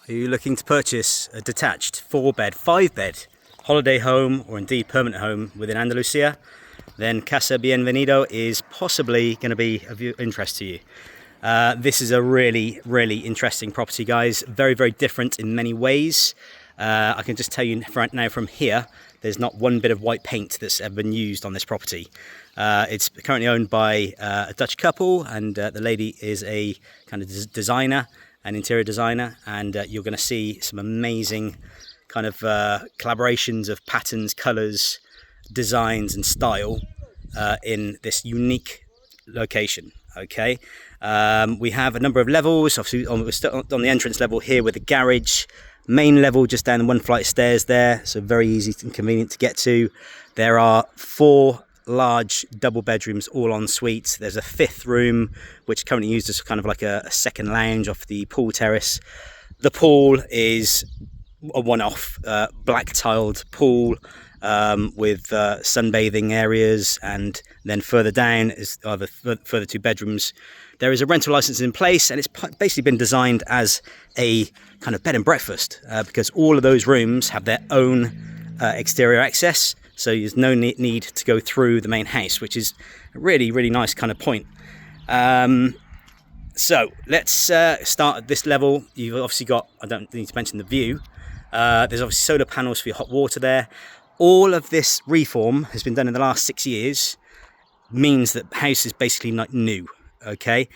Are you looking to purchase a detached 4-bed, 5-bed holiday home or indeed permanent home within Andalucia? Then CASA BIENVENIDO is possibly going to be of interest to you. This is a really interesting property, guys. Very different in many ways. I can just tell you right now from here, there's not one bit of white paint that's ever been used on this property. It's currently owned by a Dutch couple, and the lady is a kind of designer, an interior designer, and you're going to see some amazing kind of collaborations of patterns, colours, designs and style in this unique location. Okay, we have a number of levels. Obviously on the entrance level here with the garage, main level just down one flight of stairs there, so very easy and convenient to get to. There are 4 large double bedrooms, all en suite. There's a 5th room which currently used as kind of like a second lounge off the pool terrace. The pool is a one-off black tiled pool with sunbathing areas, and then further down is the further 2 bedrooms. There is a rental license in place, and it's basically been designed as a kind of bed and breakfast because all of those rooms have their own exterior access, so there's no need to go through the main house, which is a really nice kind of point. So let's start at this level. You've obviously got, I don't need to mention the view. There's obviously solar panels for your hot water there. All of this reform has been done in the last 6 years, means that the house is basically like new. Okay,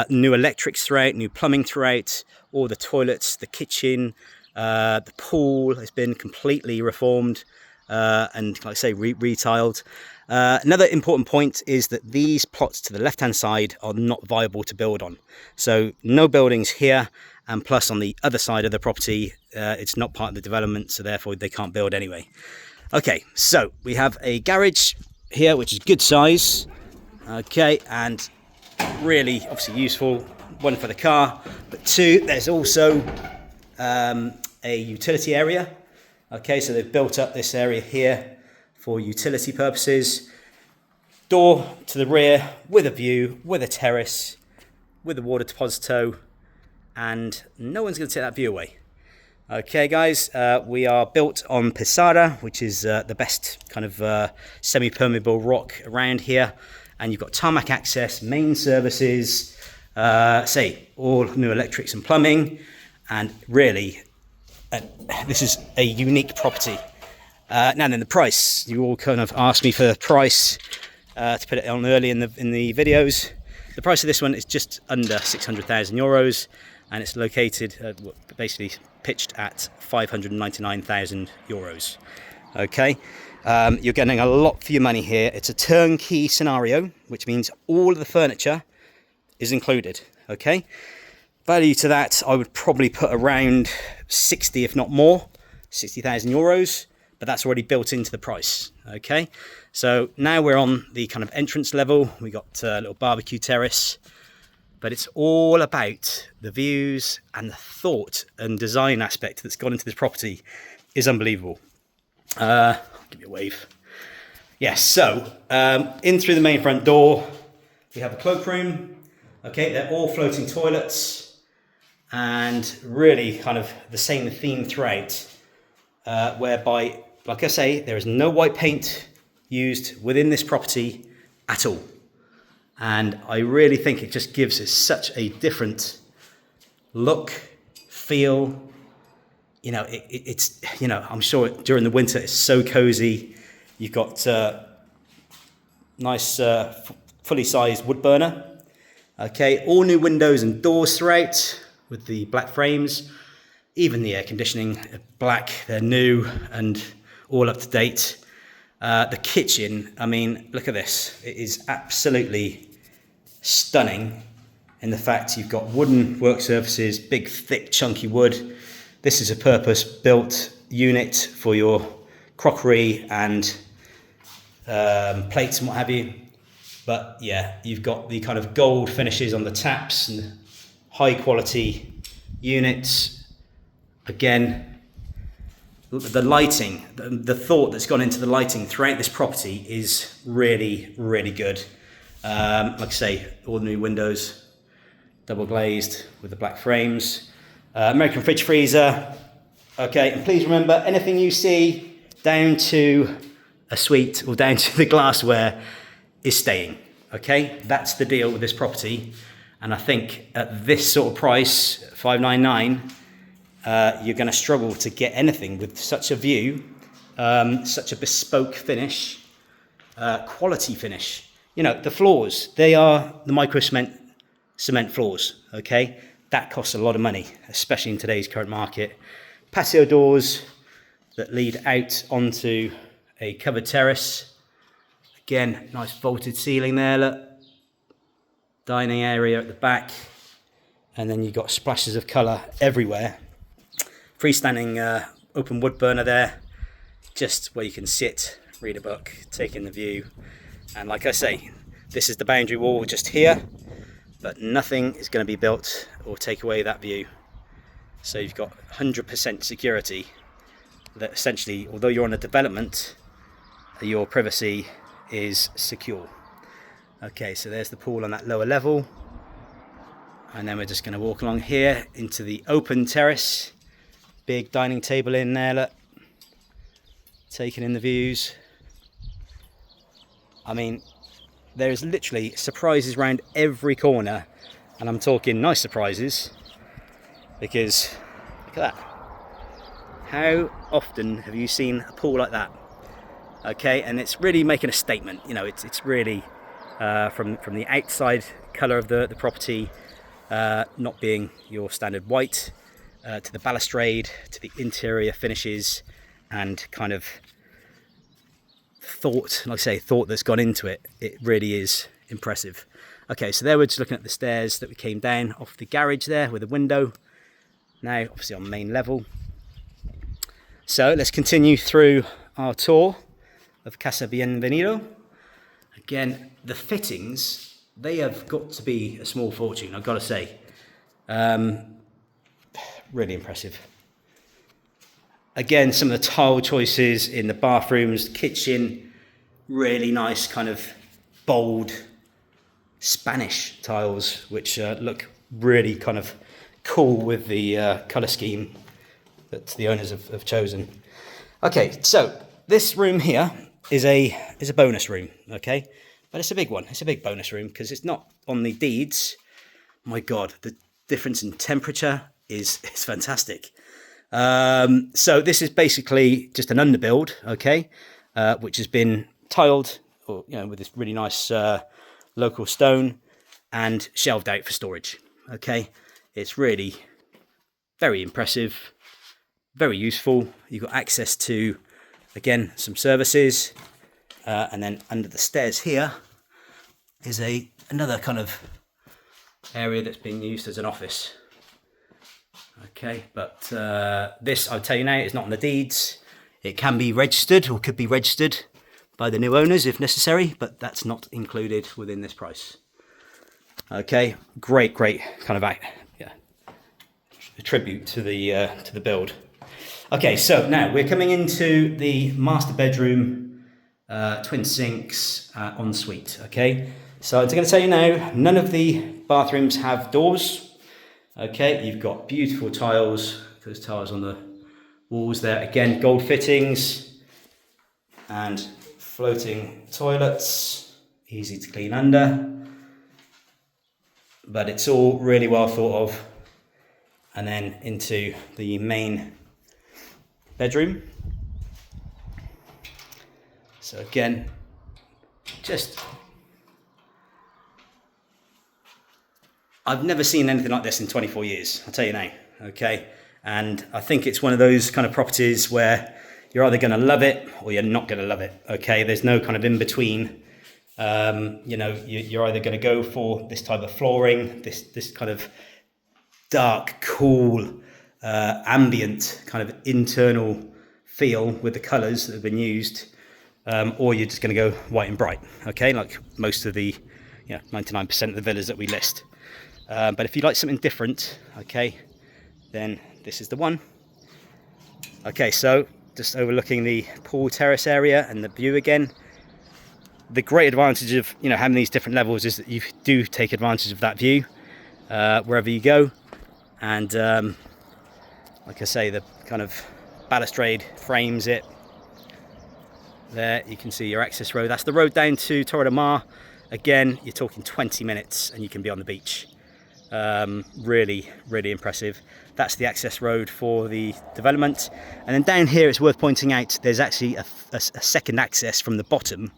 new electrics throughout, new plumbing throughout, all the toilets, the kitchen, the pool has been completely reformed and, like I say, retiled. Another important point is that these plots to the left hand side are not viable to build on, so no buildings here, and plus on the other side of the property it's not part of the development, so therefore they can't build anyway. Okay, so we have a garage here which is good size, okay, and really obviously useful, 1 for the car, but 2, there's also a utility area. Okay, so they've built up this area here for utility purposes. Door to the rear with a view, with a terrace, with a water deposito, and no one's going to take that view away. Okay guys, we are built on Pisada, which is the best kind of semi-permeable rock around here, and you've got tarmac access, main services, all new electrics and plumbing, and really this is a unique property. Now then, the price. You all kind of asked me for the price to put it on early in the videos. The price of this one is just under 600,000 euros, and it's located basically pitched at 599,000 euros. Okay, you're getting a lot for your money here. It's a turnkey scenario, which means all of the furniture is included. Okay, value to that I would probably put around 60, if not more, 60,000 euros, but that's already built into the price. Okay, so now we're on the kind of entrance level. We got a little barbecue terrace, but it's all about the views, and the thought and design aspect that's gone into this property is unbelievable. I'll give you a wave. Yes, so in through the main front door, we have a cloakroom. Okay, they're all floating toilets, and really kind of the same theme throughout, whereby, like I say, there is no white paint used within this property at all. And I really think it just gives it such a different look, feel. You know, it's, you know, I'm sure during the winter it's so cozy. You've got nice fully sized wood burner. Okay, all new windows and doors throughout with the black frames. Even the air conditioning, black, they're new and all up to date. The kitchen, I mean, look at this. It is absolutely stunning in the fact you've got wooden work surfaces, big, thick, chunky wood. This is a purpose-built unit for your crockery and plates and what have you. But yeah, you've got the kind of gold finishes on the taps and high quality units. Again, the lighting, the thought that's gone into the lighting throughout this property is really good. Like I say, all new windows, double glazed with the black frames. American fridge freezer. Okay, and please remember, anything you see down to a suite or down to the glassware is staying. Okay, that's the deal with this property. And I think at this sort of price, $599, you're going to struggle to get anything with such a view, such a bespoke finish, quality finish. You know, the floors, they are the micro cement floors. Okay, that costs a lot of money, especially in today's current market. Patio doors that lead out onto a covered terrace. Again, nice vaulted ceiling there, look. Dining area at the back. And then you've got splashes of colour everywhere. Freestanding open wood burner there. Just where you can sit, read a book, take in the view. And like I say, this is the boundary wall just here. But nothing is going to be built or take away that view. So you've got 100% security that essentially, although you're on a development, your privacy is secure. Okay, so there's the pool on that lower level. And then we're just going to walk along here into the open terrace. Big dining table in there, look. Taking in the views. I mean, there's literally surprises around every corner. And I'm talking nice surprises. Because, look at that. How often have you seen a pool like that? Okay, and it's really making a statement. You know, it's really from the outside colour of the property, not being your standard white, to the balustrade, to the interior finishes, and kind of thought, like I say, thought that's gone into it. It really is impressive. Okay, so there we're just looking at the stairs that we came down off the garage there with a window. Now, obviously on main level. So let's continue through our tour of Casa Bienvenido. Again, the fittings, they have got to be a small fortune, I've got to say. Really impressive. Again, some of the tile choices in the bathrooms, kitchen, really nice kind of bold Spanish tiles, which look really kind of cool with the colour scheme that the owners have chosen. Okay, so this room here is a bonus room, okay? But it's a big one. It's a big bonus room because it's not on the deeds. My God, the difference in temperature is fantastic. So this is basically just an underbuild, okay, which has been tiled, or with this really nice local stone and shelved out for storage. Okay, it's really very impressive, very useful. You've got access to, again, some services, and then under the stairs here is another kind of area that's being used as an office. Okay, but this, I'll tell you now, is not on the deeds. It can be registered, or could be registered by the new owners if necessary, but that's not included within this price. Okay, great kind of a tribute to the build. Okay, so now we're coming into the master bedroom, twin sinks, ensuite. Okay, so I'm going to tell you now, none of the bathrooms have doors. Okay, you've got beautiful tiles, those tiles on the walls there. Again, gold fittings and floating toilets, easy to clean under. But it's all really well thought of. And then into the main bedroom. So again, I've never seen anything like this in 24 years, I'll tell you now, okay? And I think it's one of those kind of properties where you're either going to love it or you're not going to love it, okay? There's no kind of in between. You're either going to go for this type of flooring, this kind of dark, cool, ambient kind of internal feel with the colours that have been used, or you're just going to go white and bright, okay? Like most of the 99% of the villas that we list. But if you like something different, okay, then this is the one. Okay, so just overlooking the pool terrace area and the view again. The great advantage of having these different levels is that you do take advantage of that view wherever you go, and Like I say, the kind of balustrade frames it. There you can see your access road. That's the road down to Torre de Mar. Again, you're talking 20 minutes and you can be on the beach. Really, really impressive. That's the access road for the development. And then down here, it's worth pointing out, there's actually a second access from the bottom,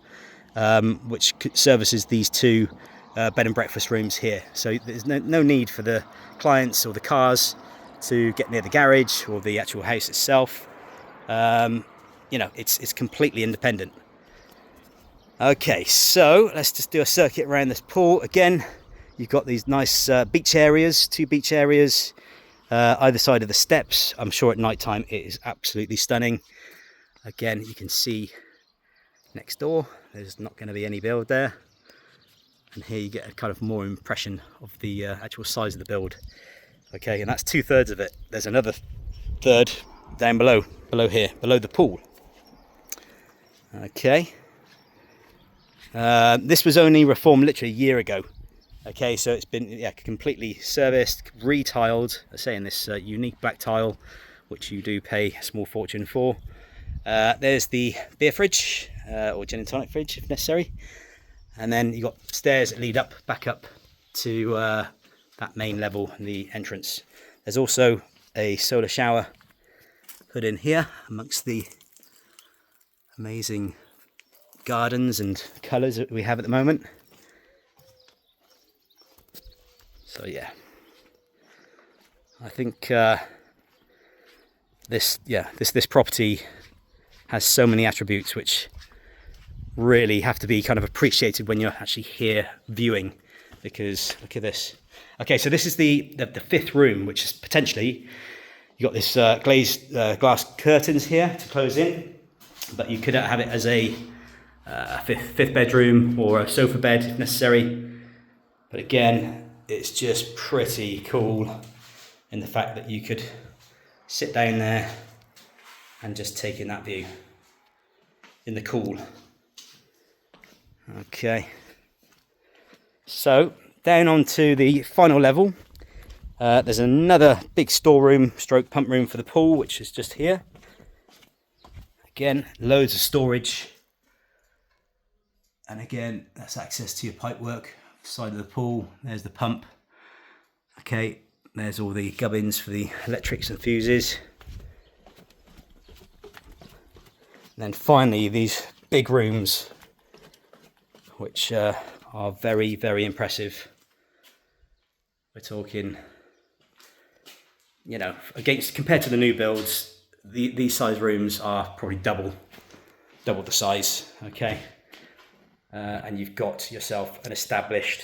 which services these two bed and breakfast rooms here. So there's no need for the clients or the cars to get near the garage or the actual house itself. You know, it's completely independent. Okay, so let's just do a circuit around this pool. Again, you've got these nice beach areas, two beach areas, either side of the steps. I'm sure at night time it is absolutely stunning. Again, you can see next door, there's not going to be any build there. And here you get a kind of more impression of the actual size of the build. Okay, and that's 2/3 of it. There's another third down below here, below the pool. Okay. This was only reformed literally a year ago. Okay, so it's been completely serviced, retiled, I say, in this unique black tile, which you do pay a small fortune for. There's the beer fridge, or gin and tonic fridge if necessary. And then you've got stairs that lead back up to that main level, the entrance. There's also a solar shower put in here amongst the amazing gardens and colours that we have at the moment. So yeah, I think this property has so many attributes which really have to be kind of appreciated when you're actually here viewing, because look at this. Okay, so this is the fifth room, which is potentially, you got this glazed glass curtains here to close in, but you could have it as a fifth bedroom or a sofa bed if necessary. But again, it's just pretty cool in the fact that you could sit down there and just take in that view in the cool. Okay, so down onto the final level, there's another big storeroom stroke pump room for the pool, which is just here. Again, loads of storage, and again, that's access to your pipework side of the pool. There's the pump. Okay, there's all the gubbins for the electrics and fuses. And then finally, these big rooms, which are very, very impressive. We're talking, you know, compared to the new builds, these size rooms are probably double the size. Okay, and you've got yourself an established,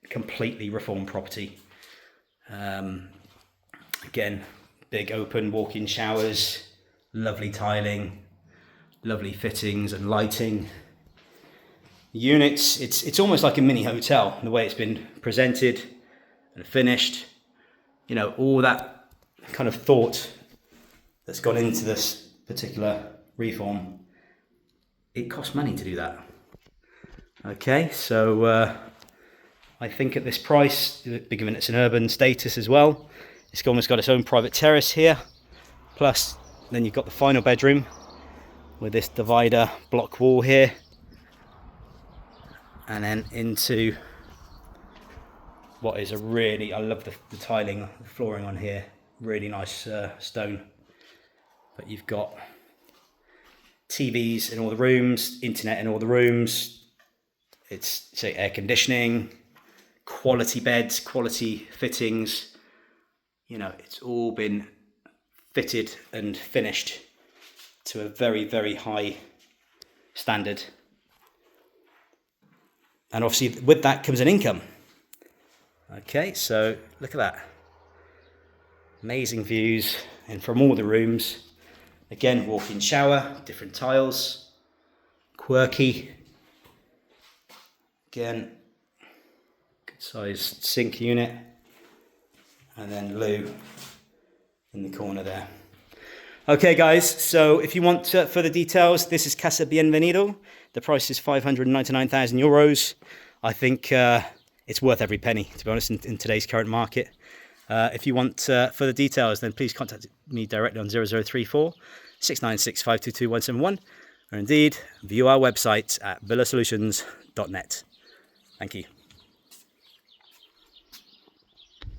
completely reformed property. Again, big open walk-in showers, lovely tiling, lovely fittings and lighting. Units, it's almost like a mini hotel, the way it's been presented and finished. You know, all that kind of thought that's gone into this particular reform. It costs money to do that. Okay, so I think at this price, given it's an urban status as well, it's almost got its own private terrace here. Plus, then you've got the final bedroom with this divider block wall here. And then into what is a really, I love the tiling, the flooring on here, really nice stone. But you've got TVs in all the rooms, internet in all the rooms. It's air conditioning, quality beds, quality fittings. You know, it's all been fitted and finished to a very, very high standard. And obviously with that comes an income. Okay, so look at that. Amazing views and from all the rooms. Again, walk-in shower, different tiles, quirky. Again, good sized sink unit. And then loo in the corner there. Okay guys, so if you want further details, this is Casa Bienvenido. The price is 599,000 euros. I think it's worth every penny, to be honest, in today's current market. If you want further details, then please contact me directly on 0034 696 522 171, or indeed view our website at villasolutions.net. Thank you.